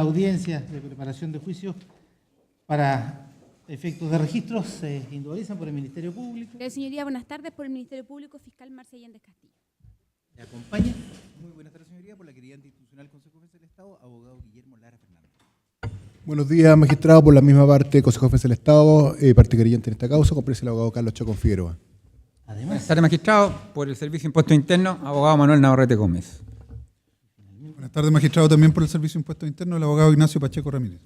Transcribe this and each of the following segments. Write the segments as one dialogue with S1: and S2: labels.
S1: Audiencias de preparación de juicio para efectos de registro se individualizan por el Ministerio Público.
S2: Señoría, buenas tardes. Por el Ministerio Público, fiscal Marcia Allende Castillo.
S1: ¿Me acompaña?
S3: Muy buenas tardes, señoría. Por la querellante institucional Consejo Defensa del Estado, abogado Guillermo Lara Fernández.
S4: Buenos días, magistrado. Por la misma parte, Consejo Defensa del Estado, parte querellante en esta causa, comprese el abogado Carlos Chacón Figueroa.
S1: Además,
S5: Buenas tardes, magistrado. Por el Servicio de Impuesto Interno, abogado Manuel Navarrete Gómez.
S6: Buenas tardes, magistrado. También por el Servicio de Impuestos Internos, el abogado Ignacio Pacheco Ramírez.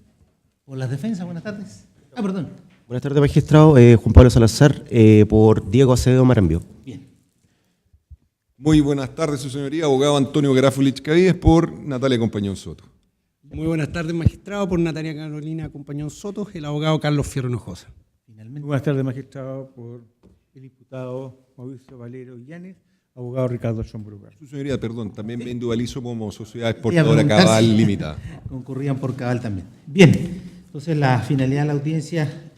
S1: por las defensas, buenas tardes. Perdón.
S7: Buenas tardes, magistrado. Juan Pablo Salazar, por Diego Acevedo Marambio.
S1: Bien.
S8: Muy buenas tardes, su señoría. Abogado Antonio Garafulich Cavides por Natalia Compañón Soto.
S9: Muy buenas tardes, magistrado. Por Natalia Carolina Compañón Soto, el abogado Carlos Fierro Hinojosa.
S1: Finalmente.
S10: Buenas tardes, magistrado, por el diputado Mauricio Valero Illanes, abogado Ricardo Chombrugá.
S8: Su señoría, perdón, también me individualizo como sociedad
S1: Quería
S8: exportadora
S1: preguntar
S8: Cabal
S1: si
S8: Limitada.
S1: concurrían por Cabal también. Bien, entonces la finalidad de la audiencia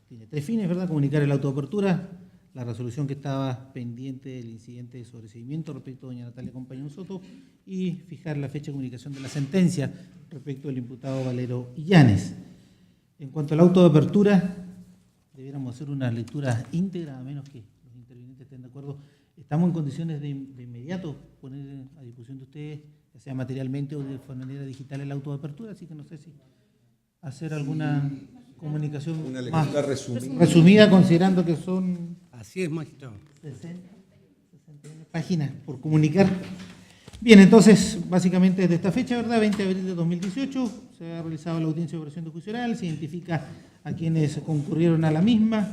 S1: tiene tres fines, ¿verdad? Comunicar el auto de apertura, la resolución que estaba pendiente del incidente de sobreseimiento respecto a doña Natalia Compañón Soto y fijar la fecha de comunicación de la sentencia respecto al imputado Valero Illanes. En cuanto al auto de apertura, debiéramos hacer una lectura íntegra, a menos que los intervinientes estén de acuerdo. Estamos en condiciones de inmediato poner a disposición de ustedes, ya sea materialmente o de manera digital, el auto de apertura, así que no sé si hacer alguna comunicación
S8: Una
S1: más
S8: lectura resumida.
S1: resumida, considerando que son
S9: Así es, magistrado.
S1: 61 páginas por comunicar. Bien, entonces, básicamente desde esta fecha, ¿verdad? 20 de abril de 2018, se ha realizado la audiencia de operación de juicio oral, se identifica a quienes concurrieron a la misma,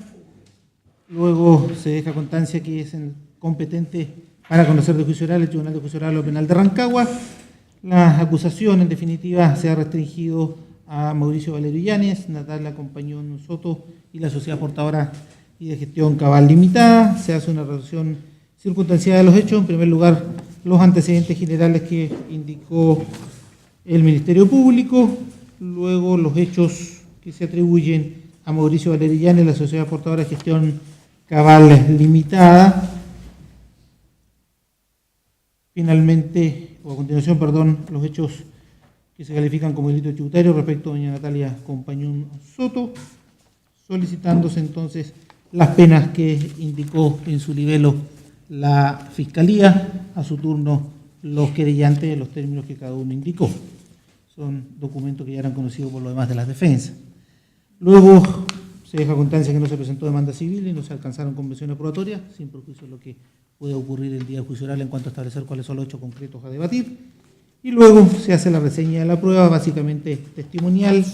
S1: luego se deja constancia que es el competente para conocer de juicio oral el Tribunal de Juicio Oral o Penal de Rancagua. La acusación, en definitiva, se ha restringido a Mauricio Valero Illanes, Natalia Compañón Soto y la sociedad portadora y de gestión Cabal Limitada. Se hace una resolución circunstanciada de los hechos. En primer lugar, los antecedentes generales que indicó el Ministerio Público, luego los hechos que se atribuyen a Mauricio Valero Illanes, la sociedad portadora de gestión Cabal Limitada. Finalmente, o a continuación, perdón, los hechos que se califican como delito tributario respecto a doña Natalia Compañón Soto, solicitándose entonces las penas que indicó en su libelo la Fiscalía, a su turno los querellantes en los términos que cada uno indicó. Son documentos que ya eran conocidos por lo demás de las defensas. Luego se deja constancia que no se presentó demanda civil y no se alcanzaron convenciones probatorias, sin perjuicio de lo que puede ocurrir el día de juicio oral en cuanto a establecer cuáles son los hechos concretos a debatir. Y luego se hace la reseña de la prueba, básicamente testimonial.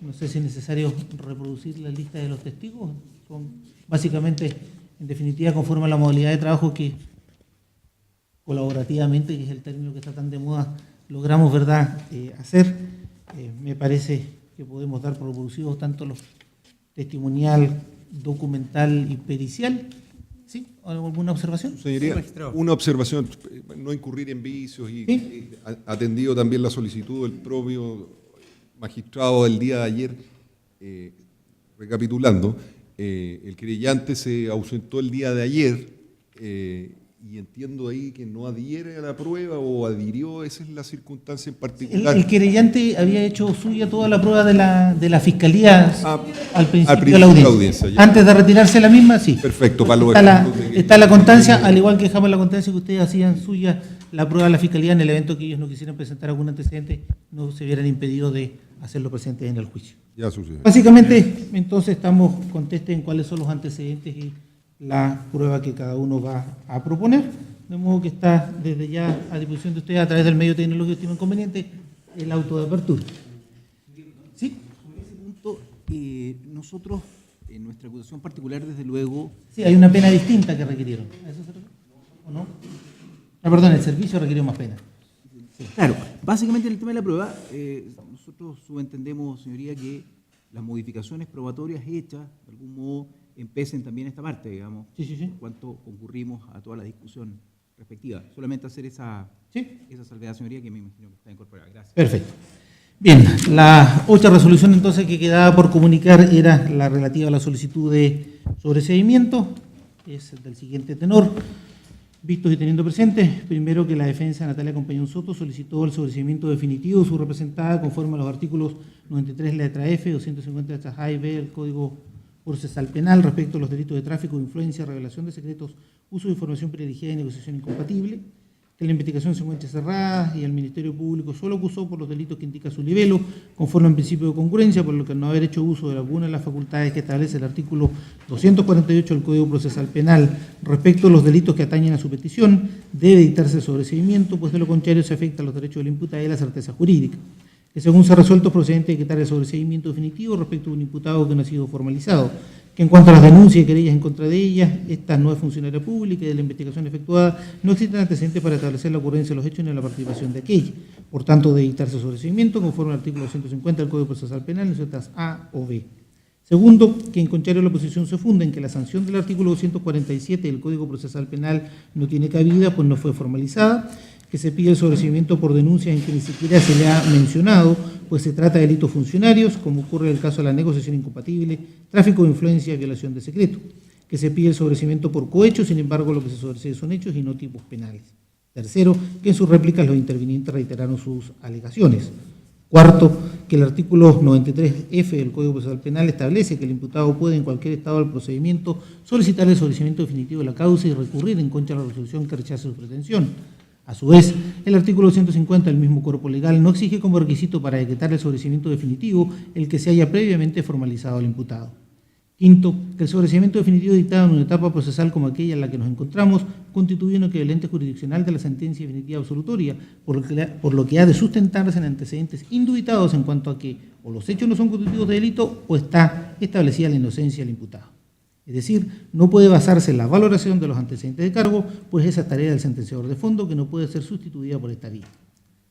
S1: No sé si es necesario reproducir la lista de los testigos. Son básicamente, en definitiva, conforme a la modalidad de trabajo que colaborativamente, que es el término que está tan de moda, logramos, ¿verdad?, hacer. Me parece que podemos dar por reproducidos tanto los testimonial, documental y pericial. ¿Sí? ¿Alguna observación?
S8: Señoría, una observación, no incurrir en vicios y
S1: ¿Sí?
S8: atendido también la solicitud del propio magistrado del día de ayer, recapitulando, el querellante se ausentó el día de ayer y entiendo ahí que no adhiere a la prueba o adhirió, esa es la circunstancia en particular.
S1: El querellante había hecho suya toda la prueba de la Fiscalía al principio de la
S8: de la
S1: audiencia.
S8: audiencia, ya.
S1: Antes de retirarse la misma, sí.
S8: Perfecto, para los
S1: Está
S8: efectos de que-
S1: está la constancia, al igual que dejamos la constancia que ustedes hacían suya la prueba de la Fiscalía en el evento que ellos no quisieran presentar algún antecedente, no se vieran impedidos de hacerlo presente en el juicio.
S8: Ya sucede.
S1: Básicamente, entonces estamos contestes en cuáles son los antecedentes y la prueba que cada uno va a proponer, de modo que está desde ya a disposición de ustedes a través del medio tecnológico que estimen conveniente el auto de apertura. ¿Sí?
S3: Sobre ese punto, nosotros, en nuestra acusación particular, desde luego,
S1: Sí, hay una pena distinta que requirieron. ¿A eso se refiere? ¿O no? No, perdón, el servicio requirió más pena.
S3: claro, básicamente en el tema de la prueba, nosotros subentendemos, señoría, que las modificaciones probatorias hechas, de algún modo, empecen también esta parte, digamos,
S1: Sí, sí, sí.
S3: en cuanto concurrimos a toda la discusión respectiva. Solamente hacer esa salvedad, señoría, que me imagino que está incorporada. Gracias.
S1: Perfecto. Bien, la otra resolución entonces que quedaba por comunicar era la relativa a la solicitud de sobreseimiento, es del siguiente tenor. Vistos y teniendo presentes, primero que la defensa Natalia Compañón Soto solicitó el sobreseimiento definitivo de su representada conforme a los artículos 93 letra F, 250 letra A y B del Código Procesal Penal respecto a los delitos de tráfico, influencia, revelación de secretos, uso de información privilegiada y negociación incompatible, que la investigación se encuentre cerrada y el Ministerio Público solo acusó por los delitos que indica su libelo, conforme al principio de congruencia, por lo que al no haber hecho uso de alguna de las facultades que establece el artículo 248 del Código Procesal Penal respecto a los delitos que atañen a su petición, debe dictarse sobreseimiento, pues de lo contrario se afecta a los derechos del imputado y la certeza jurídica. Que según se ha resuelto es procedente dictar el sobreseimiento definitivo respecto a un imputado que no ha sido formalizado, que en cuanto a las denuncias y querellas en contra de ellas, esta no es funcionaria pública y de la investigación efectuada no existen antecedentes para establecer la ocurrencia de los hechos ni la participación de aquella. Por tanto, debe dictarse sobreseimiento conforme al artículo 150 del Código Procesal Penal en sus letras A o B. Segundo, que en contrario a la oposición se funda en que la sanción del artículo 247 del Código Procesal Penal no tiene cabida, pues no fue formalizada, que se pide el sobreseimiento por denuncias en que ni siquiera se le ha mencionado, pues se trata de delitos funcionarios, como ocurre en el caso de la negociación incompatible, tráfico de influencia y violación de secreto, que se pide el sobreseimiento por cohecho, sin embargo lo que se sobresee son hechos y no tipos penales. Tercero, que en sus réplicas los intervinientes reiteraron sus alegaciones. Cuarto, que el artículo 93F del Código Procesal Penal establece que el imputado puede en cualquier estado del procedimiento solicitar el sobreseimiento definitivo de la causa y recurrir en contra de la resolución que rechace su pretensión. A su vez, el artículo 150 del mismo cuerpo legal no exige como requisito para decretar el sobreseimiento definitivo el que se haya previamente formalizado al imputado. Quinto, que el sobreseimiento definitivo dictado en una etapa procesal como aquella en la que nos encontramos constituye un equivalente jurisdiccional de la sentencia definitiva absolutoria, por lo que ha de sustentarse en antecedentes indubitados en cuanto a que o los hechos no son constitutivos de delito o está establecida la inocencia del imputado. Es decir, no puede basarse en la valoración de los antecedentes de cargo, pues esa es tarea del sentenciador de fondo que no puede ser sustituida por esta vía.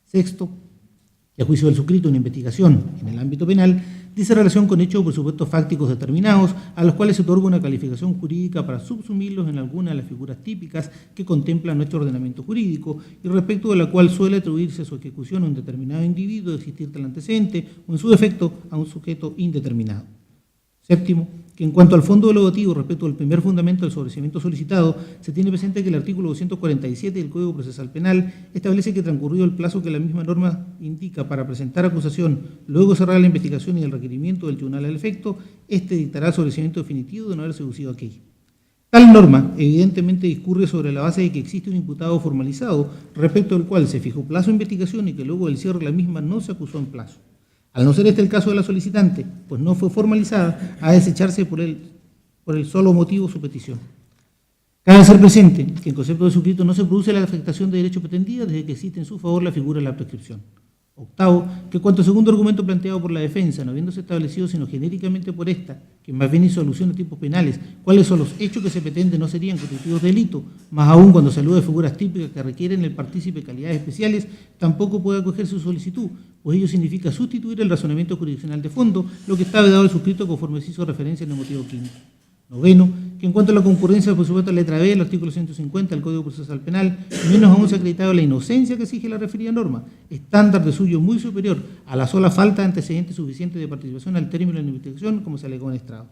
S1: Sexto, que a juicio del suscrito una investigación en el ámbito penal dice relación con hechos o presupuestos fácticos determinados a los cuales se otorga una calificación jurídica para subsumirlos en alguna de las figuras típicas que contempla nuestro ordenamiento jurídico y respecto de la cual suele atribuirse su ejecución a un determinado individuo de existir tal antecedente o en su defecto a un sujeto indeterminado. Séptimo, que en cuanto al fondo evaluativo respecto al primer fundamento del sobreseimiento solicitado, se tiene presente que el artículo 247 del Código Procesal Penal establece que transcurrido el plazo que la misma norma indica para presentar acusación, luego cerrar la investigación y el requerimiento del tribunal al efecto, éste dictará el sobreseimiento definitivo de no haber seducido aquello. Tal norma evidentemente discurre sobre la base de que existe un imputado formalizado respecto al cual se fijó plazo de investigación y que luego del cierre de la misma no se acusó en plazo. Al no ser este el caso de la solicitante, pues no fue formalizada, ha de desecharse por el solo motivo su petición. Cabe hacer presente que en concepto de suscrito no se produce la afectación de derecho pretendida desde que existe en su favor la figura de la prescripción. Octavo, que cuanto segundo argumento planteado por la defensa, no habiéndose establecido sino genéricamente por esta, que más bien hizo alusión a tipos penales, cuáles son los hechos que se pretenden no serían constitutivos de delito, más aún cuando se alude a figuras típicas que requieren el partícipe calidades especiales, tampoco puede acoger su solicitud, pues ello significa sustituir el razonamiento jurisdiccional de fondo, lo que está vedado al suscrito conforme se hizo referencia en el motivo quinto. Noveno, que en cuanto a la concurrencia, por supuesto, letra B del artículo 150 del Código Procesal Penal, menos aún se ha acreditado la inocencia que exige la referida norma, estándar de suyo muy superior a la sola falta de antecedentes suficientes de participación al término de la investigación, como se alegó en estrado.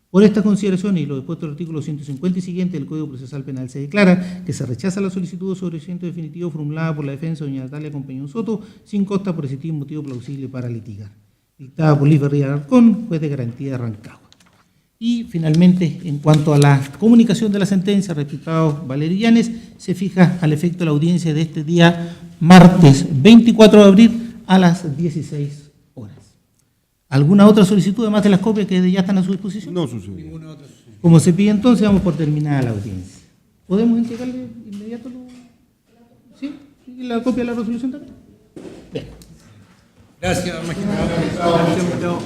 S1: Por estas consideraciones y lo dispuesto del artículo 150 y siguiente del Código Procesal Penal, se declara que se rechaza la solicitud de sobreseimiento definitivo formulada por la defensa de doña Natalia Compañón Soto, sin costa por existir motivo plausible para litigar. Dictada por Luis Berría Alarcón, juez de garantía de Rancagua. Y finalmente, en cuanto a la comunicación de la sentencia respecto a Valerio Llanes, se fija al efecto la audiencia de este día, martes 24 de abril a las 16 horas. ¿Alguna otra solicitud, además de las copias que ya están a su disposición?
S8: No sucedió.
S1: Como se pide entonces, damos por terminada la audiencia. ¿Podemos entregarle inmediato ¿sí? ¿Y la copia de la resolución también? Bien.
S9: Gracias, magistrado. Gracias, magistrado.